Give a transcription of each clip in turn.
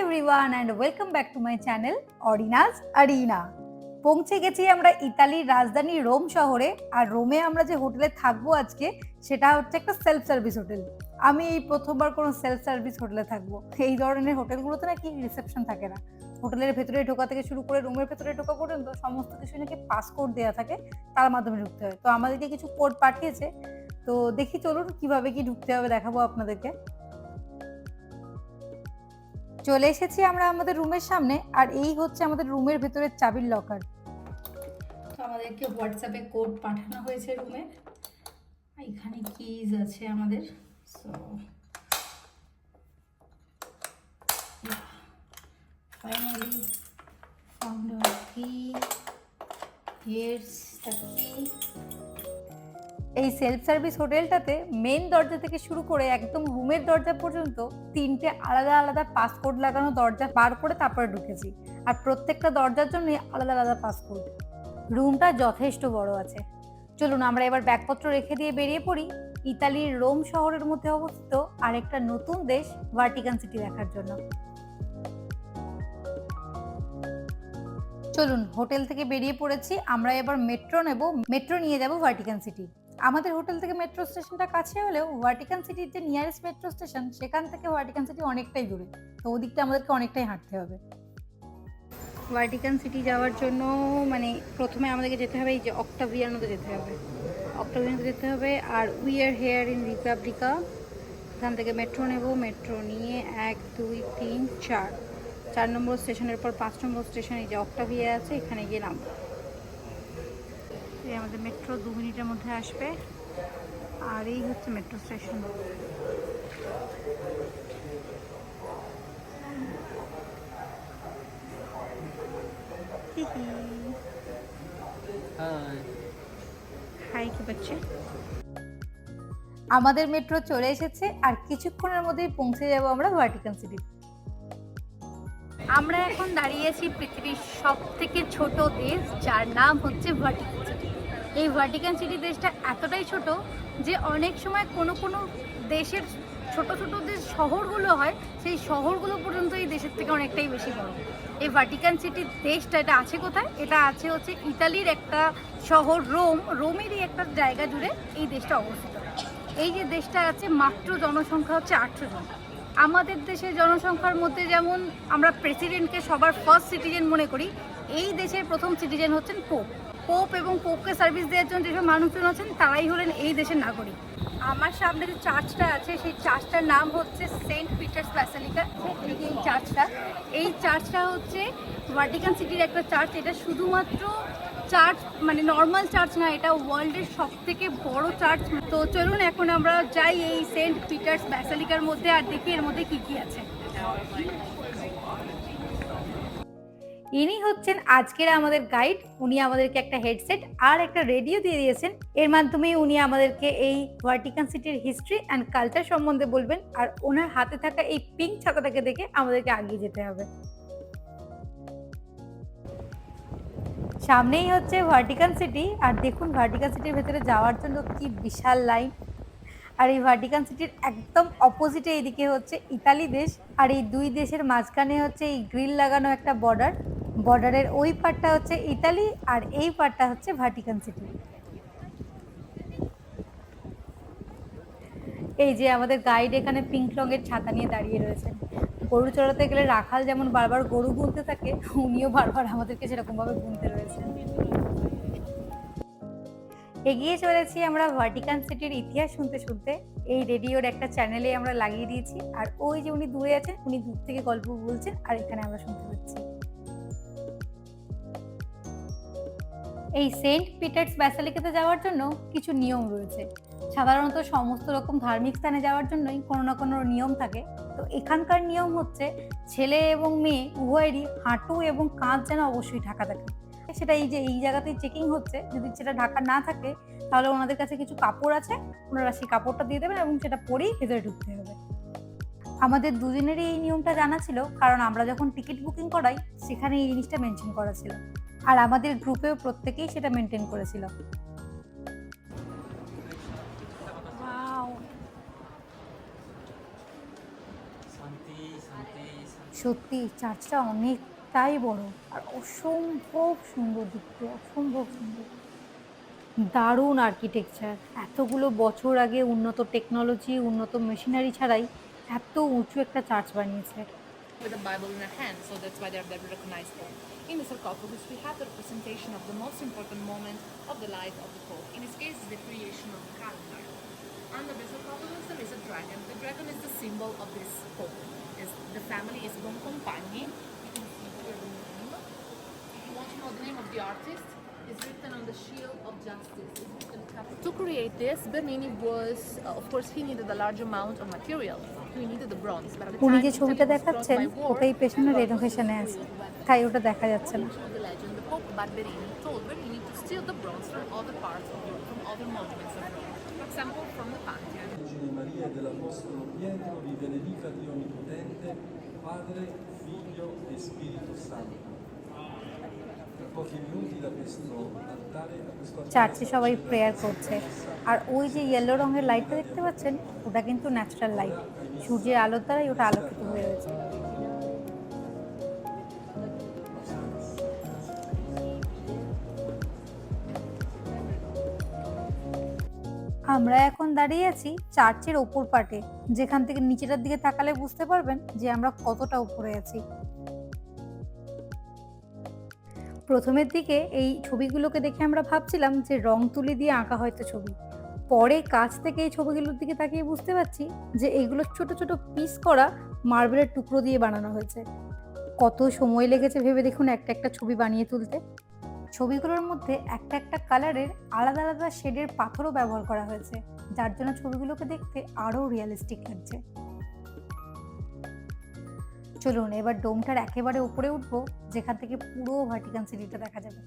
everyone and welcome back to my channel Orina's Arena. পৌঁছে গেছি আমরা ইতালির রাজধানী রোম শহরে। আর রোমে আমরা যে হোটেলে থাকবো আজকে সেটা হচ্ছে একটা সেলফ সার্ভিস হোটেল। আমি এই প্রথমবার কোনো সেলফ সার্ভিস হোটেলে থাকবো। এই ধরনের হোটেলগুলোতে নাকি রিসেপশন থাকে না। হোটেলের ভেতরে ঢোকা থেকে শুরু করে রুমের ভেতরে ঢোকা পর্যন্ত সমস্ত কিছু নাকি পাসকোড দেওয়া থাকে, তার মাধ্যমে ঢুকতে হয়। তো আমাদেরকে কিছু কোড পাঠিয়েছে, তো দেখি চলুন কিভাবে কি ঢুকতে হবে দেখাবো আপনাদেরকে। চলে এসেছি আমরা আমাদের রুমের সামনে, আর এই হচ্ছে আমাদের রুমের ভেতরের চাবির লকার। তো আমাদেরকে হোয়াটসঅ্যাপে কোড পাঠানো হয়েছে রুমে। এখানে কিজ আছে আমাদের। সো ফাইনালি ফাউন্ড আওয়ার কি। হিয়ারস দ্য কি। এই সেলফ সার্ভিস হোটেলটাতে মেন দরজা থেকে শুরু করে একদম রুমের দরজা পর্যন্ত তিনটে আলাদা আলাদা পাসকোড লাগানো দরজা পার করে তারপরে ঢুকেছি। আর প্রত্যেকটা দরজার জন্য আলাদা আলাদা পাসকোড। রুমটা যথেষ্ট বড় আছে। চলুন আমরা এবার ব্যাগপত্র রেখে দিয়ে বেরিয়ে পড়ি ইতালির রোম শহরের মধ্যে অবস্থিত আরেকটা নতুন দেশ ভাটিকান সিটি দেখার জন্য। চলুন হোটেল থেকে বেরিয়ে পড়েছি, আমরা এবার মেট্রো নেব। মেট্রো নিয়ে যাব ভাটিকান সিটি। আমাদের হোটেল থেকে মেট্রো স্টেশনটা কাছে হলেও ভাটিকান সিটির যে নিয়ারেস্ট মেট্রো স্টেশন সেখান থেকে ভাটিকান সিটি অনেকটাই দূরে। তো ওদিকটা আমাদেরকে অনেকটাই হাঁটতে হবে। ভাটিকান সিটি যাওয়ার জন্য প্রথমে আমাদেরকে যেতে হবে এই যে অক্টাভিয়ানোতে যেতে হবে। অক্টাভিয়ানোতে যেতে হবে। আর উই আর হেয়ার ইন রিপাবলিকা। এখান থেকে মেট্রো নেব। মেট্রো নিয়ে 1 2 3 4 নম্বর স্টেশনের পর 5 নম্বর স্টেশনে যে অক্টাভিয়া আছে এখানে গিয়ে নামবো। আমাদের মেট্রো 2 মিনিটের মধ্যে আসবে। আর এই হচ্ছে মেট্রো স্টেশন। হাই কি বাচ্চা। আমাদের মেট্রো চলে এসেছে, আর কিছুক্ষণের মধ্যেই পৌঁছে যাব আমরা ভাটিকান সিটি। আমরা এখন দাঁড়িয়েছি পৃথিবীর সবথেকে ছোট দেশ, যার নাম হচ্ছে ভাটিকান সিটি। এই ভাটিকান সিটি দেশটা এতটাই ছোট যে অনেক সময় কোনো কোনো দেশের ছোট ছোট যে শহরগুলো হয় সেই শহরগুলো পর্যন্ত এই দেশের থেকে অনেকটাই বেশি বড়। এই ভাটিকান সিটি দেশটা এটা আছে কোথায়? এটা আছে হচ্ছে ইতালির একটা শহর রোম। রোমেরই একটা জায়গা জুড়ে এই দেশটা অবস্থিত। এই যে দেশটা আছে মাত্র জনসংখ্যা হচ্ছে 800 জন। আমাদের দেশের জনসংখ্যার মধ্যে যেমন আমরা প্রেসিডেন্টকে সবার ফার্স্ট সিটিজেন মনে করি, এই দেশের প্রথম সিটিজেন হচ্ছেন পোপ। পোপ এবং পোপকে সার্ভিস দেওয়ার জন্য যেসব মানুষজন আছেন তারাই হলেন এই দেশের নাগরিক। আমার সামনে যে চার্চটা আছে সেই চার্চটার নাম হচ্ছে সেন্ট পিটার্স ব্যাসিলিকা। এই চার্চটা হচ্ছে ভাটিকান সিটির একটা চার্চ। এটা শুধুমাত্র চার্চ নর্মাল চার্চ না, এটা ওয়ার্ল্ডের সব থেকে বড় চার্চ। তো চলুন এখন আমরা যাই এই সেন্ট পিটার্স ব্যাসিলিকার মধ্যে আর দেখি এর মধ্যে কি কি আছে। ইনি হচ্ছেন আজকের আমাদের গাইড। উনি আমাদেরকে একটা হেডসেট আর একটা রেডিও দিয়ে দিয়েছেন। এর মাধ্যমে উনি আমাদেরকে এই ভাটিকান সিটির হিস্ট্রি অ্যান্ড কালচার সম্বন্ধে বলবেন। আর ওনার হাতে থাকা এই পিঙ্ক ছাতাটাকে দেখে আমাদেরকে এগিয়ে যেতে হবে। সামনেই হচ্ছে ভাটিকান সিটি। আর দেখুন ভাটিকান সিটির ভেতরে যাওয়ার জন্য কি বিশাল লাইন। আর এই ভাটিকান সিটির একদম অপোজিটে এইদিকে হচ্ছে ইতালি দেশ। আর এই দুই দেশের মাঝখানে হচ্ছে এই গ্রিল লাগানো একটা বর্ডার। বর্ডারের ওই পারটা হচ্ছে ইতালি আর এই পারটা হচ্ছে ভাটিকান সিটি। এই যে আমাদের গাইড এখানে পিঙ্ক রঙের ছাতা নিয়ে দাঁড়িয়ে রয়েছেন। গরু চড়াতে গেলে রাখাল যেমন বারবার গরু গুনতে থাকে, উনিও বারবার আমাদেরকে সেরকম ভাবে গুনতে রয়েছেন। এগিয়ে চলেছি আমরা ভাটিকান সিটির ইতিহাস শুনতে শুনতে। এই রেডিওর একটা চ্যানেলে আমরা লাগিয়ে দিয়েছি। আর ওই যে উনি দূরে আছেন, উনি দূর থেকে গল্প বলছেন আর এখানে আমরা শুনতে পাচ্ছি। এই সেন্ট পিটার্স ব্যাসিলিকাতে যাওয়ার জন্য কিছু নিয়ম রয়েছে। সাধারণত সমস্ত রকম ধার্মিক স্থানে যাওয়ার জন্যই কোনো না কোনো নিয়ম থাকে। তো এখানকার নিয়ম হচ্ছে ছেলে এবং মেয়ে উভয়েরই হাঁটু এবং কাঁধ যেন অবশ্যই ঢাকা থাকে। সেটা এই যে এই জায়গাতেই চেকিং হচ্ছে, যদি সেটা ঢাকা না থাকে তাহলে ওনাদের কাছে কিছু কাপড় আছে, ওনারা সেই কাপড়টা দিয়ে দেবেন এবং সেটা পরেই ভেতরে ঢুকতে হবে। আমাদের দুজনেরই এই নিয়মটা জানা ছিল, কারণ আমরা যখন টিকিট বুকিং করাই সেখানে এই জিনিসটা মেনশন করা ছিল। আর আমাদের গ্রুপেও প্রত্যেকেই সেটা মেনটেন করেছিল। সত্যি চার্চটা অনেকটাই বড় আর অসম্ভব সুন্দর দেখতে, অসম্ভব সুন্দর। দারুণ আর্কিটেকচার। এতগুলো বছর আগে উন্নত টেকনোলজি, উন্নত মেশিনারি ছাড়াই এত উঁচু একটা চার্চ বানিয়েছে। With a Bible in their hand, so that's why they're very recognizable. In the sarcophagus, we have the representation of the most important moment of the life of the Pope. In this case, it's the creation of the calendar. Under the sarcophagus, there is a dragon. The dragon is the symbol of this Pope. The family is Boncompagni. You can see here the name. If you want to know the name of the artist, it's written on the shield of justice. To create this, Bernini was, of course, he needed a large amount of material. He needed the bronze, but at the উনি time, যে Italy ছবিটা was crossed দেখাচ্ছেন by war. ওটাই পেছনে God was রেনোভেশনে using আছে, the weapon. তাই ওটা দেখা যাচ্ছে না। Of the legend, the Pope Barberini told Bernini to steal the bronze from other parts of Europe, from other monuments of Rome. For example, from the Pantheon. Vergine Maria e dell'Apostolo Pietro vi benedica Dio Onnipotente, Padre, Figlio e Spirito Santo. Tra pochi minuti da questo altare চার্চে সবাই prayer করছে আর ওই যে yellow রঙের লাইটটা দেখতে পাচ্ছেন ওটা কিন্তু ন্যাচারাল লাইট, সূর্যের আলোর দ্বারাই ওটা আলোকিত হয়ে রয়েছে। আমরা এখন দাঁড়িয়ে আছি চার্চের ওপর পার্টে, যেখান থেকে নিচেটার দিকে তাকালে বুঝতে পারবেন যে আমরা কতটা উপরে আছি। প্রথমের দিকে এই ছবিগুলোকে দেখে আমরা ভাবছিলাম যে রং তুলি দিয়ে আঁকা হয়তো ছবি, পরে কাছ থেকে এই ছবিগুলোর দিকে তাকিয়ে বুঝতে পারছি যে এগুলো ছোট ছোট পিস করা মার্বেলের টুকরো দিয়ে বানানো হয়েছে। কত সময় লেগেছে ভেবে দেখুন একটা একটা ছবি বানিয়ে তুলতে। ছবিগুলোর মধ্যে একটা একটা কালারের আলাদা আলাদা শেডের পাথরও ব্যবহার করা হয়েছে, যার জন্য ছবিগুলোকে দেখতে আরও রিয়েলিস্টিক লাগছে। চলুন এবার ডোমটার একেবারে উপরে উঠবো, যেখান থেকে পুরো ভাটিকান সিটিটা দেখা যাবে।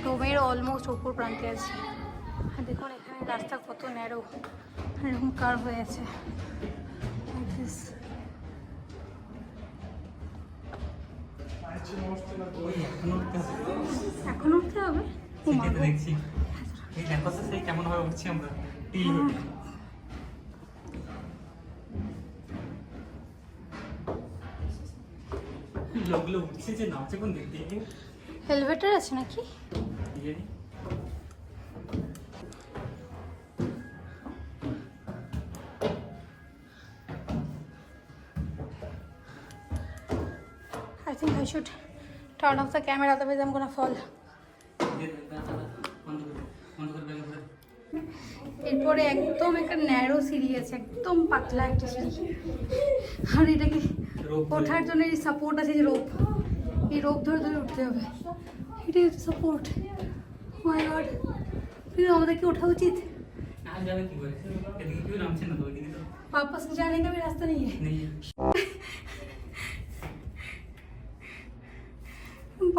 ডোমের অলমোস্ট উপর প্রান্তে আছে, দেখুন এখানে রাস্তা কত ন্যারো, এরকম কার্ভ হয়ে আছে। এখন উঠতে হবে, দেখছি এই দেখো তো সেই কেমন ভাবে উঠছি আমরা। লোকগুলো উঠছে যে নামছে কোন দিক দিয়ে? এলিভেটর আছে নাকি? I think I should turn off the camera, otherwise I'm gonna fall. এরপরে একদম একটা ন্যারো সিঁড়ি আছে, একদম পাতলা একটা সিঁড়ি, আর এটাকে ওঠার জন্য এই সাপোর্ট আছে, যে রোপ, এই রোপ ধরে ধরে উঠতে হবে, এটাই হচ্ছে সাপোর্ট। মাই গড, কিন্তু আমাদের কি ওঠা উচিত? वापस जाने का भी रास्ता नहीं है।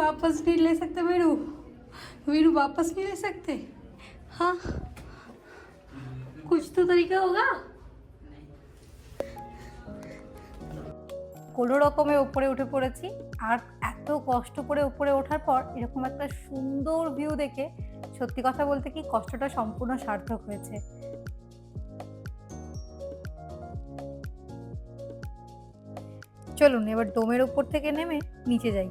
वापस नहीं ले सकते वीरू, वीरू वापस नहीं ले सकते। हाँ कुछ तो तरीका होगा। কোনো রকমে উপরে উঠে পড়েছি, আর এত কষ্ট করে উপরে ওঠার পর এরকম একটা সুন্দর ভিউ দেখে সত্যি কথা বলতে কি কষ্টটা সম্পূর্ণ সার্থক হয়েছে। চলুন এবার ডোমের উপর থেকে নেমে নিচে যাই।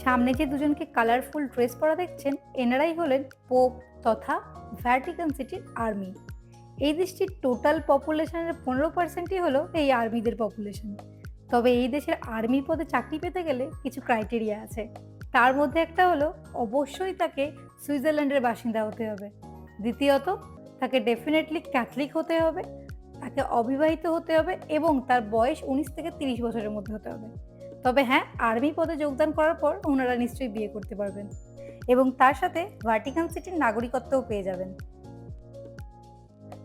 সামনে যে দুজনকে কালারফুল ড্রেস পরা দেখছেন এনারাই হলেন পোপ তথা ভ্যাটিকান সিটির আর্মি। এই দেশটির টোটাল পপুলেশনের 15%ই হলো এই আর্মিদের পপুলেশন। তবে এই দেশের আর্মি পদে চাকরি পেতে গেলে কিছু ক্রাইটেরিয়া আছে, তার মধ্যে একটা হলো অবশ্যই তাকে সুইজারল্যান্ডের বাসিন্দা হতে হবে, দ্বিতীয়ত তাকে ডেফিনেটলি ক্যাথলিক হতে হবে, তাকে অবিবাহিত হতে হবে এবং তার বয়স 19 থেকে 30 বছরের মধ্যে হতে হবে। তবে হ্যাঁ, আর্মি পদে যোগদান করার পর ওনারা নিশ্চয়ই বিয়ে করতে পারবেন এবং তার সাথে ভাটিকান সিটির নাগরিকত্বও পেয়ে যাবেন।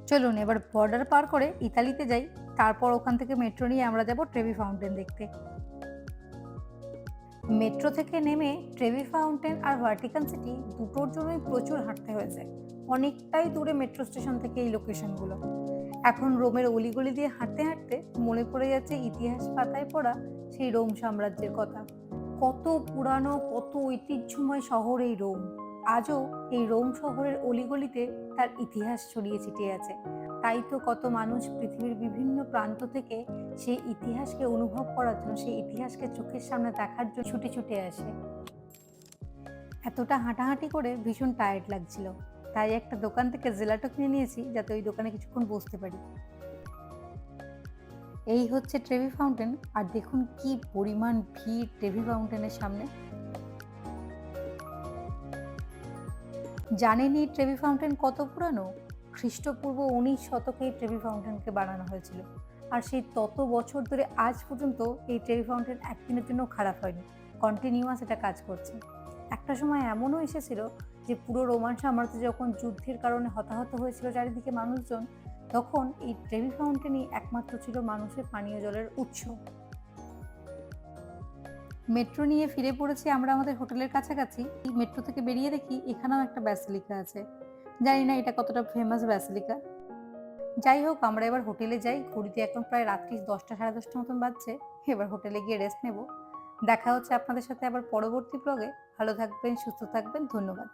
চলুন এবার বর্ডার পার করে ইতালিতে যাই, তারপর ওখান থেকে মেট্রো নিয়ে আমরা যাব ট্রেভি ফাউন্টেন দেখতে। মেট্রো থেকে নেমে ট্রেভি ফাউন্টেন আর ভাটিকান সিটি দুটোর জন্যই প্রচুর হাঁটতে হয়েছে, অনেকটাই দূরে মেট্রো স্টেশন থেকে এই লোকেশনগুলো। এখন রোমের অলিগলি দিয়ে হাঁটতে হাঁটতে মনে পড়ে যাচ্ছে ইতিহাস পাতায় পড়া সেই রোম সাম্রাজ্যের কথা। কত পুরানো, কত ঐতিহ্যময় শহর এই রোম, আজও এই রোম শহরের অলিগলিতে তার ইতিহাস ছড়িয়ে ছিটিয়ে আছে। তাই তো কত মানুষ পৃথিবীর বিভিন্ন প্রান্ত থেকে সেই ইতিহাসকে অনুভব করার জন্য, সেই ইতিহাসকে চোখের সামনে দেখার জন্য ছুটে ছুটে আসে। এতটা হাঁটাহাঁটি করে ভীষণ টায়ার্ড লাগছিল, তাই একটা দোকান থেকে জেলাটো কিনে নিয়েছি যাতে ওই দোকানে কিছুক্ষণ বসতে পারি। এই হচ্ছে ট্রেভি ফাউন্টেন, আর দেখুন কি পরিমাণ ভিড় ট্রেভি ফাউন্টেনের সামনে। জানেন এই ট্রেভি ফাউন্টেন কত পুরানো? খ্রিস্টপূর্ব 19 শতকে এই ট্রেভি ফাউন্টেনকে বানানো হয়েছিল, আর সেই তত বছর ধরে আজ পর্যন্ত এই ট্রেভি ফাউন্টেন একদিনের জন্য খারাপ হয়নি, কন্টিনিউয়াস এটা কাজ করছে। একটা সময় এমনও এসেছিল যে পুরো রোমান সাম্রাজ্য যখন যুদ্ধের কারণে হতাহত হয়েছিল চারিদিকে মানুষজন, তখন এই ট্রেভি ফাউন্টেনই একমাত্র ছিল মানুষের পানীয় জলের উৎস। মেট্রো নিয়ে ফিরে পড়েছি আমরা আমাদের হোটেলের কাছাকাছি। এই মেট্রো থেকে বেরিয়ে দেখি এখানেও একটা ব্যাসিলিকা আছে। জানি না এটা কতটা ফেমাস ব্যাসিলিকা। যাই হোক, আমরা এবার হোটেলে যাই। ঘড়িতে এখন প্রায় রাত্রি 10টা সাড়ে 10টা মতন বাজছে। এবার হোটেলে গিয়ে রেস্ট নেব। দেখা হচ্ছে আপনাদের সাথে আবার পরবর্তী ব্লগে। ভালো থাকবেন, সুস্থ থাকবেন, ধন্যবাদ।